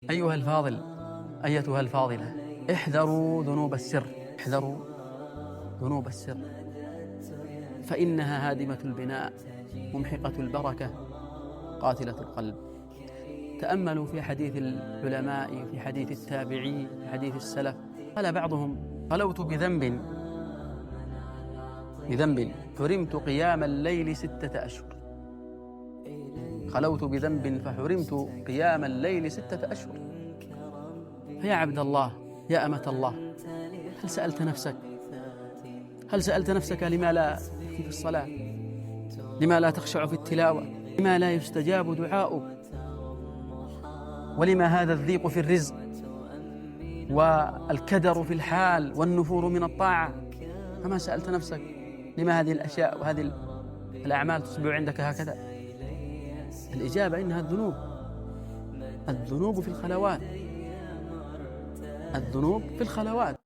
أيها الفاضل، أيتها الفاضلة، احذروا ذنوب السر، احذروا ذنوب السر، فإنها هادمة البناء، ممحقة البركة، قاتلة القلب. تأملوا في حديث العلماء، في حديث التابعين، في حديث السلف. قال بعضهم: خلوت بذنب حرمت قيام الليل 6 أشهر. خلوت بذنب فحرمت قيام الليل 6 أشهر. فيا عبد الله، يا أمة الله، هل سألت نفسك لما لا تخفي في الصلاة؟ لما لا تخشع في التلاوة؟ لما لا يستجاب دعاؤك؟ ولما هذا الضيق في الرزق والكدر في الحال والنفور من الطاعة؟ فما سألت نفسك لما هذه الأشياء وهذه الأعمال تصبح عندك هكذا؟ الإجابة إنها الذنوب في الخلوات، الذنوب في الخلوات.